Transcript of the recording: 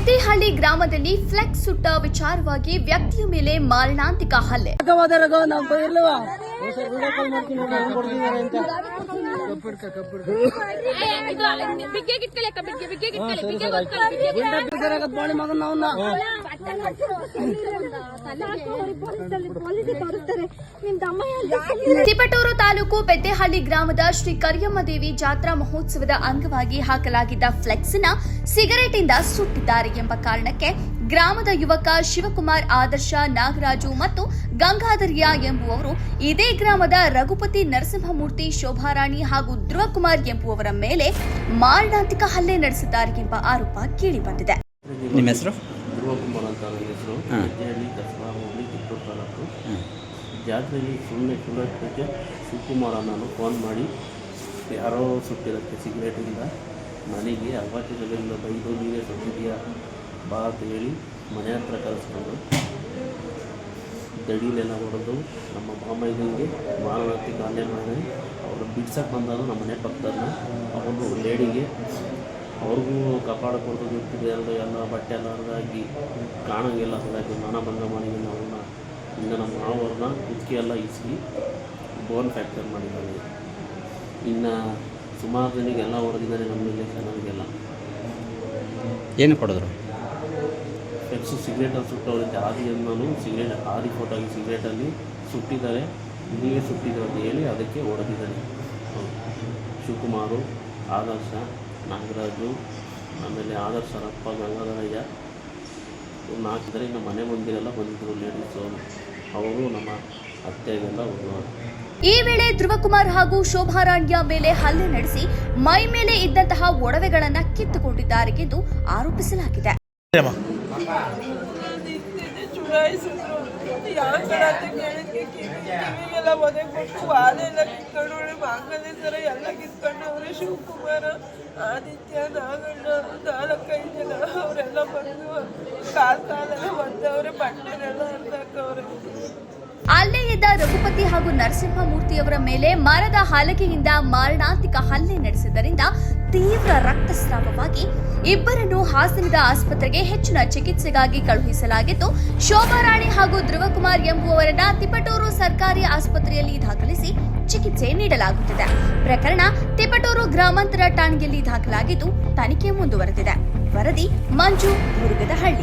ಪೆದ್ದೆಹಳ್ಳಿ ಗ್ರಾಮದಲ್ಲಿ ಫ್ಲೆಕ್ಸ್ ಸುಟ್ಟ ವಿಚಾರವಾಗಿ ವ್ಯಕ್ತಿಯ ಮೇಲೆ ಮಾರಣಾಂತಿಕ ಹಲ್ಲೆ. ತಿಪಟೂರು ತಾಲೂಕು ಪೆದ್ದೆಹಳ್ಳಿ ಗ್ರಾಮದ ಶ್ರೀ ಕರಿಯಮ್ಮ ದೇವಿ ಜಾತ್ರಾ ಮಹೋತ್ಸವದ ಅಂಗವಾಗಿ ಹಾಕಲಾಗಿದ್ದ ಫ್ಲೆಕ್ಸ್ ನ ಸಿಗರೇಟ್ ಇಂದ ಸುಟ್ಟಿದ್ದಾರೆ ಎಂಬ ಕಾರಣಕ್ಕೆ ಗ್ರಾಮದ ಯುವಕ ಶಿವಕುಮಾರ್, ಆದರ್ಶ, ನಾಗರಾಜು ಮತ್ತು ಗಂಗಾಧರ್ಯ ಎಂಬುವವರು ಇದೇ ಗ್ರಾಮದ ರಘುಪತಿ, ನರಸಿಂಹಮೂರ್ತಿ, ಶೋಭಾರಾಣಿ ಹಾಗೂ ಧ್ರುವಕುಮಾರ್ ಎಂಬುವವರ ಮೇಲೆ ಮಾರಣಾಂತಿಕ ಹಲ್ಲೆ ನಡೆಸಿದ್ದಾರೆ ಎಂಬ ಆರೋಪ ಕೇಳಿಬಂದಿದೆ. ನಿಮ್ಮ ಹೆಸರು? ಧ್ರುವಕುಮಾರ್ ಅಂತ ನನ್ನ ಹೆಸರು. ಪೆದ್ದೆಹಳ್ಳಿ ದಸರಾ ಹೋಗಿ ತಿಪ್ಪೂರು ತಾಲೂಕು. ಜಾತ್ರೆಯಲ್ಲಿ ಸುಳ್ಳಕ್ಕೆ ಶಿವಕುಮಾರ ನಾನು ಫೋನ್ ಮಾಡಿ ಯಾರೋ ಸುಟ್ಟಿರೋಕ್ಕೆ ಸಿಗರೇಟಿಂದ ನನಗೆ ಅವಾಚ್ಯಗಳಿಂದ ಬೈದು ನೀವೇ ಸುಟ್ಟಿದೆಯಾ ಬಾ ಅಂತ ಹೇಳಿ ಮನೆ ಹತ್ರ ಕರೆಸ್ಕೊಂಡು ದಡಿಲೆಲ್ಲ ಹೊಡೆದು ನಮ್ಮ ಮಾಮಯ್ಯನಿಗೆ ಮಾರಣಾಂತಿಕ ಹಲ್ಲೆ ಮಾಡಿ ಅವರು ಬಿಡ್ಸಕ್ಕೆ ಬಂದರು. ನಮ್ಮ ಮನೆ ಪಕ್ಕದನ್ನ ಅವರು ಲೇಡಿಗೆ ಅವ್ರಿಗೂ ಕಪಾಳ ಕೊಟ್ಟು ಬಿಟ್ಟಿದೆ ಎಲ್ಲ ಬಟ್ಟೆ ಎಲ್ಲ ಹರಿದಾಗಿ ಕಾಣಂಗೆಲ್ಲ ಹರಿದಾಗಿ ಮಾನಭಂಗ ಮಾಡಿ ಅವ್ರನ್ನ ಇನ್ನು ನಮ್ಮ ಮಾವವ್ರನ್ನ ಕುತ್ತಿಗೆ ಎಲ್ಲ ಇಸ್ಕಿ ಬೋನ್ ಫ್ರ್ಯಾಕ್ಚರ್ ಮಾಡಿದ್ದಾರೆ. ಇನ್ನು ಸುಮಾರು ಜನಿಗೆಲ್ಲ ಹೊಡೆದಿದ್ದಾರೆ ನಮ್ಮ ರಿಲೇಷನ್ಗಳಿಗೆಲ್ಲ. ಏನು ಕೊಡಿದ್ರು? ಫ್ಲೆಕ್ಸು ಸಿಗರೇಟಲ್ಲಿ ಸುಟ್ಟವರಿಗೆ ಆದಿಯನ್ನು ಸಿಗರೇಟ್ ಆದಿ ಫೋಟೋಗಿ ಸಿಗರೇಟಲ್ಲಿ ಸುಟ್ಟಿದ್ದಾರೆ, ನೀವೇ ಸುಟ್ಟಿದ್ದಾರೆ ಅಂತ ಹೇಳಿ ಅದಕ್ಕೆ ಹೊಡೆದಿದ್ದಾರೆ. ಶಿವಕುಮಾರು, ಆದರ್ಶ, ನಾಗರಾಜು, ಆಮೇಲೆ ಆದರ್ಶರಪ್ಪ, ಗಂಗಾಧರಯ್ಯ ಇವ್ರನ್ನ ಹಾಕಿದರೆ. ಇನ್ನು ಮನೆ ಮಂದಿರೆಲ್ಲ ಬಂದಿದ್ದರು ಲೇಡೀಸು, ಅವರು ನಮ್ಮ ಅತ್ತೆಗೆಲ್ಲ ಹೋದವರು. ಈ ವೇಳೆ ಧ್ರುವಕುಮಾರ್ ಹಾಗೂ ಶೋಭಾರಾಣಿಯ ಮೇಲೆ ಹಲ್ಲೆ ನಡೆಸಿ ಮೈ ಮೇಲೆ ಇದ್ದಂತಹ ಒಡವೆಗಳನ್ನ ಕಿತ್ತುಕೊಂಡಿದ್ದಾರೆ ಎಂದು ಆರೋಪಿಸಲಾಗಿದೆ. ಚುಡಾಯಿಸಿದ್ರು, ಯಾವ ಕಡೆ ಅಂತ ಕೇಳಿದ್ಕೆ ಕಿವಿಗೆಲ್ಲ ಒದೆ ಕೊಟ್ಟು ವಾಲೆ ಎಲ್ಲ ಕಿತ್ಕೊಂಡು ಮಾಂಗಲ್ಯ ಸರ ಎಲ್ಲ ಕಿತ್ಕೊಂಡವ್ರೆ. ಶಿವಕುಮಾರ, ಆದಿತ್ಯ, ನಾಗಣ್ಣ 4-5 ಜನ ಅವರೆಲ್ಲ ಬಂದು ಕಾಲೆಲ್ಲ ಒದ್ದವ್ರೆ, ಬಟ್ಟೆನೆಲ್ಲ ಹರಿದಾಕವ್ರೆ. ಅಲ್ಲೇ ಇದ್ದ ರಘುಪತಿ ಹಾಗೂ ನರಸಿಂಹಮೂರ್ತಿಯವರ ಮೇಲೆ ಮರದ ಹಲಗೆಯಿಂದ ಮಾರಣಾಂತಿಕ ಹಲ್ಲೆ ನಡೆಸಿದ್ದರಿಂದ ತೀವ್ರ ರಕ್ತಸ್ರಾವವಾಗಿ ಇಬ್ಬರನ್ನು ಹಾಸನದ ಆಸ್ಪತ್ರೆಗೆ ಹೆಚ್ಚಿನ ಚಿಕಿತ್ಸೆಗಾಗಿ ಕಳುಹಿಸಲಾಗಿದ್ದು, ಶೋಭಾರಾಣಿ ಹಾಗೂ ಧ್ರುವಕುಮಾರ್ ಎಂಬುವವರನ್ನ ತಿಪಟೂರು ಸರ್ಕಾರಿ ಆಸ್ಪತ್ರೆಯಲ್ಲಿ ದಾಖಲಿಸಿ ಚಿಕಿತ್ಸೆ ನೀಡಲಾಗುತ್ತಿದೆ. ಪ್ರಕರಣ ತಿಪಟೂರು ಗ್ರಾಮಾಂತರ ಠಾಣೆಯಲ್ಲಿ ದಾಖಲಾಗಿದ್ದು ತನಿಖೆ ಮುಂದುವರೆದಿದೆ. ವರದಿ ಮಂಜು, ಮುರುಗದಹಳ್ಳಿ.